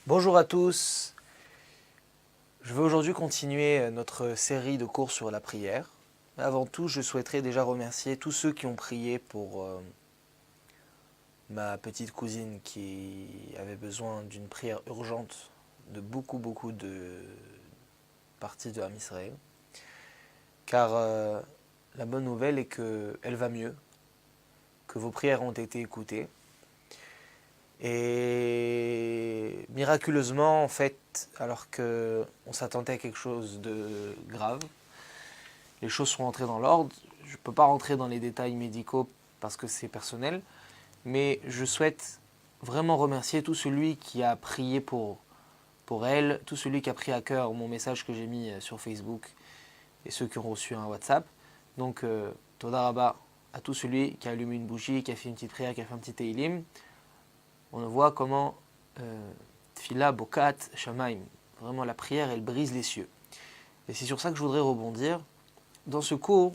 Bonjour à tous, je vais aujourd'hui continuer notre série de cours sur la prière. Avant tout, je souhaiterais déjà remercier tous ceux qui ont prié pour ma petite cousine qui avait besoin d'une prière urgente de beaucoup de parties de Ham Israël. Car la bonne nouvelle est qu'elle va mieux, que vos prières ont été écoutées. Et miraculeusement, en fait, alors qu'on s'attendait à quelque chose de grave, les choses sont entrées dans l'ordre. Je ne peux pas rentrer dans les détails médicaux parce que c'est personnel, mais je souhaite vraiment remercier tout celui qui a prié pour elle, tout celui qui a pris à cœur mon message que j'ai mis sur Facebook et ceux qui ont reçu un WhatsApp. Donc, Toda Rabba à tout celui qui a allumé une bougie, qui a fait une petite prière, qui a fait un petit Teilim. On voit comment Tfila Bokat Shamaim, vraiment la prière, elle brise les cieux. Et c'est sur ça que je voudrais rebondir. Dans ce cours,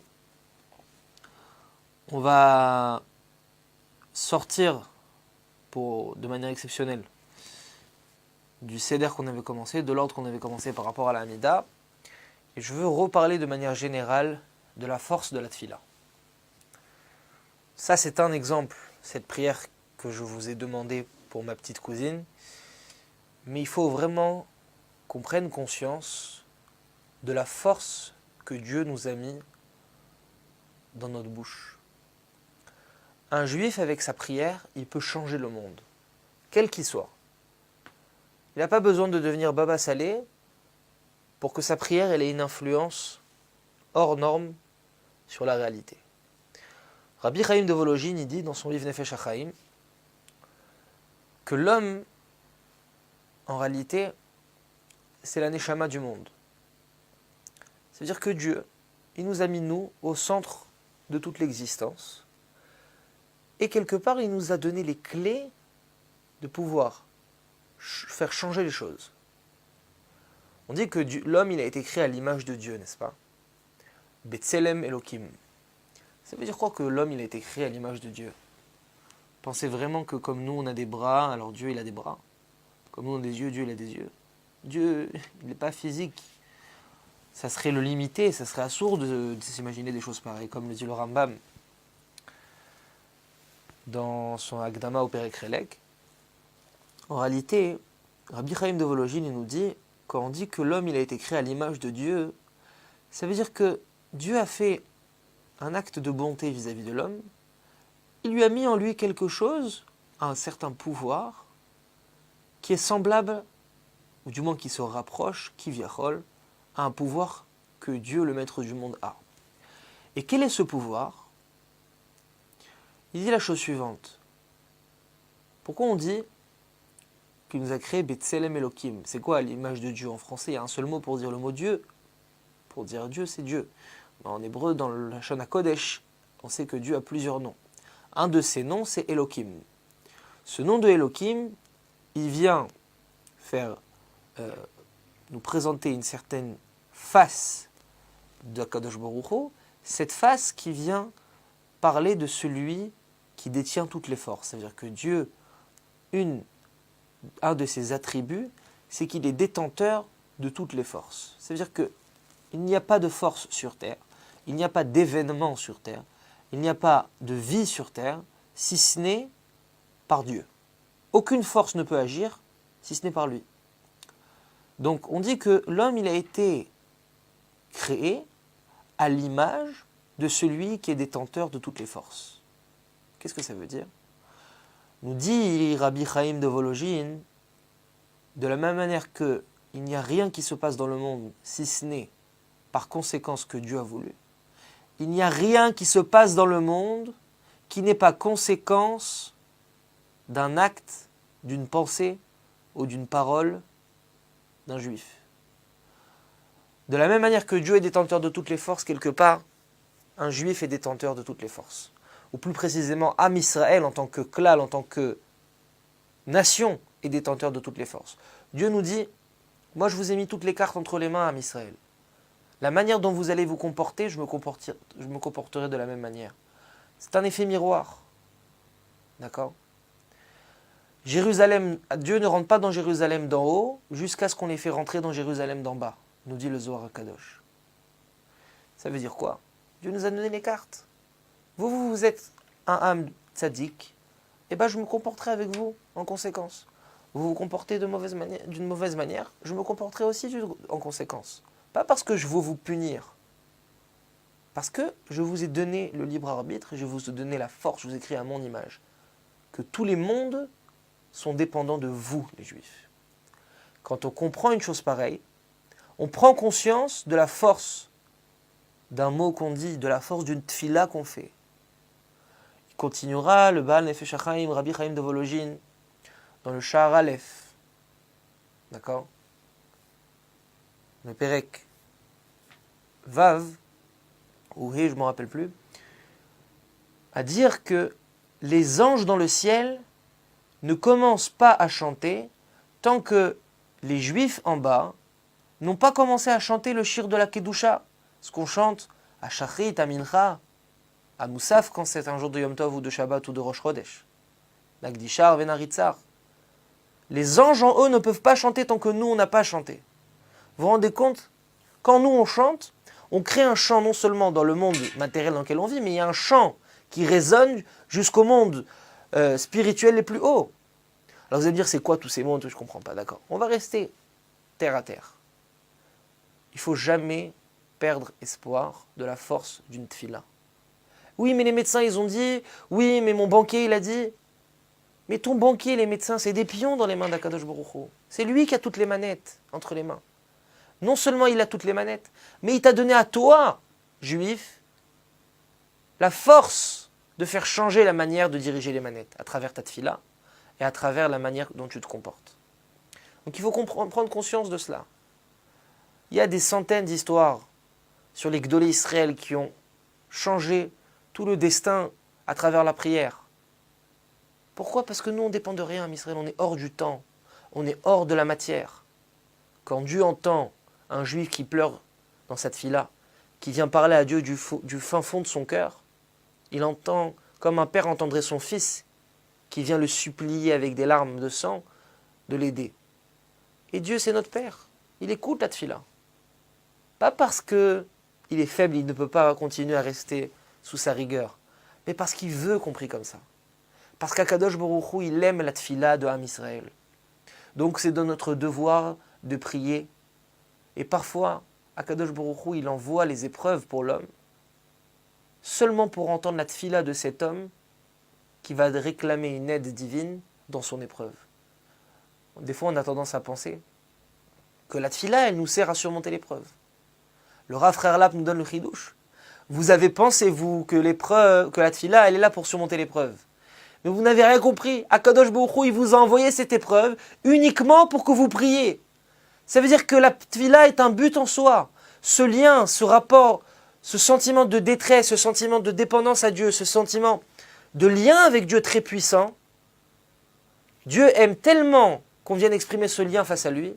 on va sortir de manière exceptionnelle du Seder qu'on avait commencé, de l'ordre qu'on avait commencé par rapport à la Hamida. Et je veux reparler de manière générale de la force de la Tfila. Ça, c'est un exemple, cette prière que je vous ai demandée pour ma petite cousine. Mais il faut vraiment qu'on prenne conscience de la force que Dieu nous a mis dans notre bouche. Un juif, avec sa prière, il peut changer le monde, quel qu'il soit. Il n'a pas besoin de devenir Baba Salé pour que sa prière ait une influence hors norme sur la réalité. Rabbi Chaim de Volojine, il dit dans son livre Nefesh HaChaim que l'homme, en réalité, c'est la Neshama du monde. Ça veut dire que Dieu, il nous a mis, nous, au centre de toute l'existence. Et quelque part, il nous a donné les clés de pouvoir faire changer les choses. On dit que l'homme, il a été créé à l'image de Dieu, n'est-ce pas? Betselem Elohim. Ça veut dire quoi que l'homme, il a été créé à l'image de Dieu? Pensez vraiment que comme nous, on a des bras, alors Dieu, il a des bras. Comme nous, on a des yeux, Dieu, il a des yeux. Dieu, il n'est pas physique. Ça serait le limiter, ça serait assourd de s'imaginer des choses pareilles, comme le dit le Rambam dans son Akdama au Perek Relek. En réalité, Rabbi Chaim de Volojine il nous dit, quand on dit que l'homme il a été créé à l'image de Dieu, ça veut dire que Dieu a fait un acte de bonté vis-à-vis de l'homme, il lui a mis en lui quelque chose, un certain pouvoir, qui est semblable, ou du moins qui se rapproche, qui viachol, à un pouvoir que Dieu, le maître du monde, a. Et quel est ce pouvoir? Il dit la chose suivante. Pourquoi on dit qu'il nous a créé Betselem Elohim? C'est quoi l'image de Dieu? En français, il y a un seul mot pour dire le mot Dieu. Pour dire Dieu, c'est Dieu. Mais en hébreu, dans le Lashon HaKodesh, on sait que Dieu a plusieurs noms. Un de ces noms, c'est Elohim. Ce nom de Elohim, il vient nous présenter une certaine face de Kadosh Baruch Hu, cette face qui vient parler de celui qui détient toutes les forces. C'est-à-dire que Dieu, un de ses attributs, c'est qu'il est détenteur de toutes les forces. C'est-à-dire qu'il n'y a pas de force sur terre, il n'y a pas d'événement sur terre, il n'y a pas de vie sur terre, si ce n'est par Dieu. Aucune force ne peut agir si ce n'est par lui. Donc on dit que l'homme il a été créé à l'image de celui qui est détenteur de toutes les forces. Qu'est-ce que ça veut dire? Nous dit Rabbi Chaim de Volojine, de la même manière qu'il n'y a rien qui se passe dans le monde si ce n'est par conséquence que Dieu a voulu, il n'y a rien qui se passe dans le monde qui n'est pas conséquence d'un acte, d'une pensée ou d'une parole d'un juif. De la même manière que Dieu est détenteur de toutes les forces, quelque part, un juif est détenteur de toutes les forces. Ou plus précisément, Ham Israël en tant que klal, en tant que nation, est détenteur de toutes les forces. Dieu nous dit, moi je vous ai mis toutes les cartes entre les mains, Ham Israël. La manière dont vous allez vous comporter, je me comporterai de la même manière. C'est un effet miroir. D'accord? Jérusalem, Dieu ne rentre pas dans Jérusalem d'en haut jusqu'à ce qu'on les fait rentrer dans Jérusalem d'en bas, nous dit le Zohar HaKadosh. Ça veut dire quoi? Dieu nous a donné les cartes. Vous êtes un âme tzaddik, et ben je me comporterai avec vous en conséquence. Vous vous comportez d'une mauvaise manière, je me comporterai aussi en conséquence. Pas parce que je veux vous punir, parce que je vous ai donné le libre arbitre, je vous ai donné la force, je vous ai créé à mon image, que tous les mondes sont dépendants de vous, les Juifs. Quand on comprend une chose pareille, on prend conscience de la force d'un mot qu'on dit, de la force d'une tfila qu'on fait. Il continuera le Baal Nefesh HaChaim, Rabbi Chaim de Volojin, dans le Sha'ar Aleph, d'accord, le Perek Vav, ou He, je ne me rappelle plus, à dire que les anges dans le ciel ne commencent pas à chanter tant que les Juifs en bas n'ont pas commencé à chanter le shir de la Kedusha, ce qu'on chante à Shachrit, à Mincha, à Moussaf quand c'est un jour de Yom Tov ou de Shabbat ou de Rosh Chodesh, Nagdishar, Venaritzar. Les anges en eux ne peuvent pas chanter tant que nous on n'a pas chanté. Vous vous rendez compte? Quand nous on chante, on crée un chant non seulement dans le monde matériel dans lequel on vit, mais il y a un chant qui résonne jusqu'au monde spirituel les plus hauts. Alors vous allez me dire, c'est quoi tous ces mondes? Je ne comprends pas, d'accord. On va rester terre à terre. Il ne faut jamais perdre espoir de la force d'une tfila. Oui, mais les médecins, ils ont dit, oui, mais mon banquier, il a dit. Mais ton banquier, les médecins, c'est des pions dans les mains d'Akadosh Baruch Hu. C'est lui qui a toutes les manettes entre les mains. Non seulement il a toutes les manettes, mais il t'a donné à toi, juif, la force de faire changer la manière de diriger les manettes à travers ta tfila et à travers la manière dont tu te comportes. Donc il faut prendre conscience de cela. Il y a des centaines d'histoires sur les Gdolé Israël qui ont changé tout le destin à travers la prière. Pourquoi? Parce que nous, on ne dépend de rien, Israël, on est hors du temps, on est hors de la matière. Quand Dieu entend un juif qui pleure dans cette fila, qui vient parler à Dieu du fin fond de son cœur, il entend comme un père entendrait son fils qui vient le supplier avec des larmes de sang de l'aider. Et Dieu, c'est notre Père. Il écoute la tfila. Pas parce qu'il est faible, il ne peut pas continuer à rester sous sa rigueur, mais parce qu'il veut qu'on prie comme ça. Parce qu'Akadosh Baruch Hu, il aime la tfila de Am Israël. Donc c'est de notre devoir de prier. Et parfois, Akadosh Baruch Hu, il envoie les épreuves pour l'homme, seulement pour entendre la tfila de cet homme qui va réclamer une aide divine dans son épreuve. Des fois, on a tendance à penser que la tfila, elle nous sert à surmonter l'épreuve. Le Rav Frère Lap nous donne le chidouche. Vous avez pensé, vous, que la tfila, elle est là pour surmonter l'épreuve. Mais vous n'avez rien compris. Akadosh Baruch Hu, il vous a envoyé cette épreuve uniquement pour que vous priez. Ça veut dire que la tfila est un but en soi. Ce lien, ce rapport, ce sentiment de détresse, ce sentiment de dépendance à Dieu, ce sentiment de lien avec Dieu très puissant, Dieu aime tellement qu'on vienne exprimer ce lien face à lui,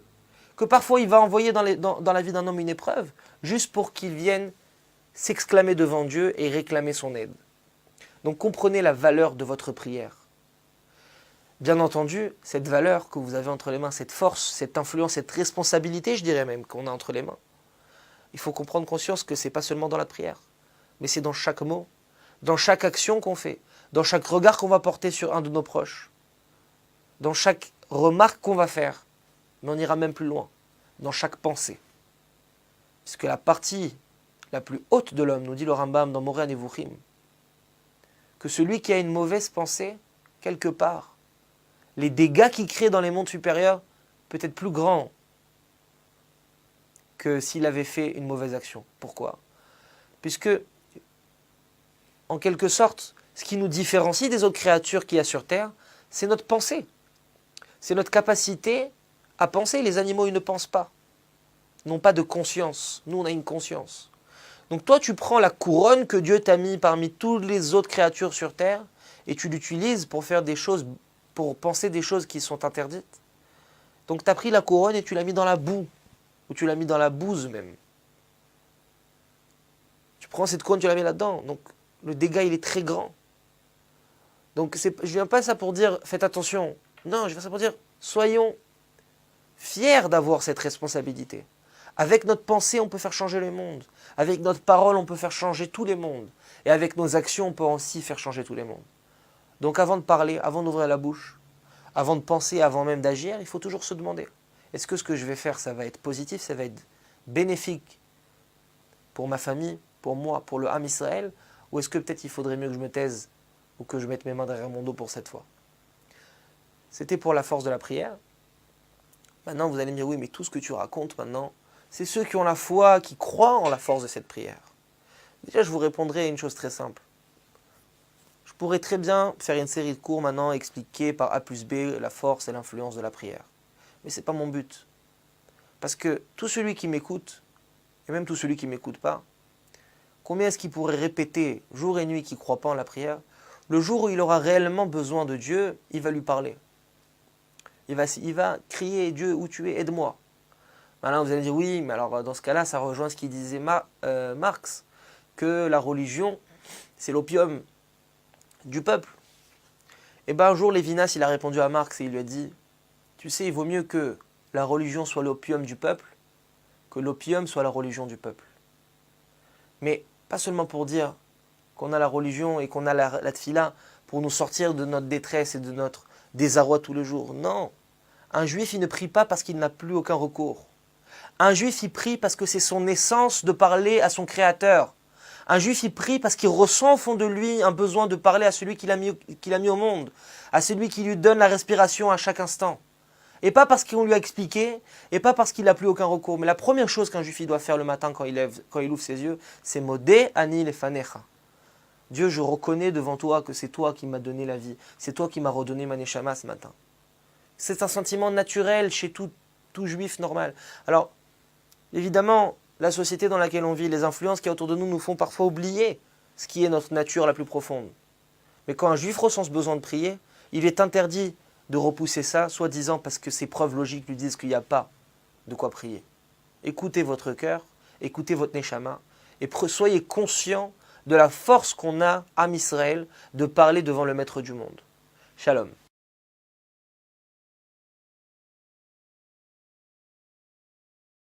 que parfois il va envoyer dans la vie d'un homme une épreuve, juste pour qu'il vienne s'exclamer devant Dieu et réclamer son aide. Donc comprenez la valeur de votre prière. Bien entendu, cette valeur que vous avez entre les mains, cette force, cette influence, cette responsabilité, je dirais même, qu'on a entre les mains, il faut comprendre conscience que ce n'est pas seulement dans la prière, mais c'est dans chaque mot, dans chaque action qu'on fait, dans chaque regard qu'on va porter sur un de nos proches, dans chaque remarque qu'on va faire, mais on ira même plus loin, dans chaque pensée. Puisque la partie la plus haute de l'homme, nous dit le Rambam dans Moreh Nevuchim, que celui qui a une mauvaise pensée, quelque part, les dégâts qu'il crée dans les mondes supérieurs peut être plus grands que s'il avait fait une mauvaise action. Pourquoi? Puisque, en quelque sorte, ce qui nous différencie des autres créatures qu'il y a sur Terre, c'est notre pensée. C'est notre capacité à penser. Les animaux, ils ne pensent pas. Ils n'ont pas de conscience. Nous, on a une conscience. Donc toi, tu prends la couronne que Dieu t'a mis parmi toutes les autres créatures sur Terre et tu l'utilises pour faire des choses, pour penser des choses qui sont interdites. Donc tu as pris la couronne et tu l'as mis dans la boue, ou tu l'as mis dans la bouse même. Tu prends cette couronne, tu la mets là-dedans. Donc le dégât, il est très grand. Donc je ne viens pas ça pour dire, faites attention, Non, je vais faire ça pour dire, soyons fiers d'avoir cette responsabilité. Avec notre pensée, on peut faire changer le monde. Avec notre parole, on peut faire changer tous les mondes. Et avec nos actions, on peut aussi faire changer tous les mondes. Donc avant de parler, avant d'ouvrir la bouche, avant de penser, avant même d'agir, il faut toujours se demander, est-ce que ce que je vais faire, ça va être positif, ça va être bénéfique pour ma famille, pour moi, pour le Ham Israël, ou est-ce que peut-être il faudrait mieux que je me taise ou que je mette mes mains derrière mon dos pour cette fois? C'était pour la force de la prière. Maintenant, vous allez me dire, oui, mais tout ce que tu racontes maintenant, c'est ceux qui ont la foi, qui croient en la force de cette prière. Déjà, je vous répondrai à une chose très simple. Je pourrais très bien faire une série de cours maintenant, expliquer par A plus B la force et l'influence de la prière. Mais ce n'est pas mon but. Parce que tout celui qui m'écoute, et même tout celui qui ne m'écoute pas, combien est-ce qu'il pourrait répéter jour et nuit qu'il ne croit pas en la prière? Le jour où il aura réellement besoin de Dieu, il va lui parler. Il va crier, Dieu, où tu es, aide-moi. Maintenant, vous allez dire, oui, mais alors dans ce cas-là, ça rejoint ce qu'il disait Marx, que la religion, c'est l'opium du peuple. Et bien un jour, Lévinas, il a répondu à Marx et il lui a dit, tu sais, il vaut mieux que la religion soit l'opium du peuple, que l'opium soit la religion du peuple. Mais pas seulement pour dire qu'on a la religion et qu'on a la tfila pour nous sortir de notre détresse et de notre désarroi tous les jours. Non, un juif, il ne prie pas parce qu'il n'a plus aucun recours. Un juif, il prie parce que c'est son essence de parler à son Créateur. Un juif, il prie parce qu'il ressent au fond de lui un besoin de parler à celui qu'il a mis au monde, à celui qui lui donne la respiration à chaque instant. Et pas parce qu'on lui a expliqué, et pas parce qu'il n'a plus aucun recours. Mais la première chose qu'un juif doit faire le matin quand il ouvre ses yeux, c'est Modé ani lefanecha. Dieu, je reconnais devant toi que c'est toi qui m'as donné la vie. C'est toi qui m'as redonné ma neshama ce matin. C'est un sentiment naturel chez tout juif normal. Alors, évidemment, la société dans laquelle on vit, les influences qu'il y a autour de nous font parfois oublier ce qui est notre nature la plus profonde. Mais quand un juif ressent ce besoin de prier, il est interdit de repousser ça, soi-disant parce que ses preuves logiques lui disent qu'il n'y a pas de quoi prier. Écoutez votre cœur, écoutez votre neshama, et soyez conscient de la force qu'on a, Ham Israël, de parler devant le Maître du monde. Shalom.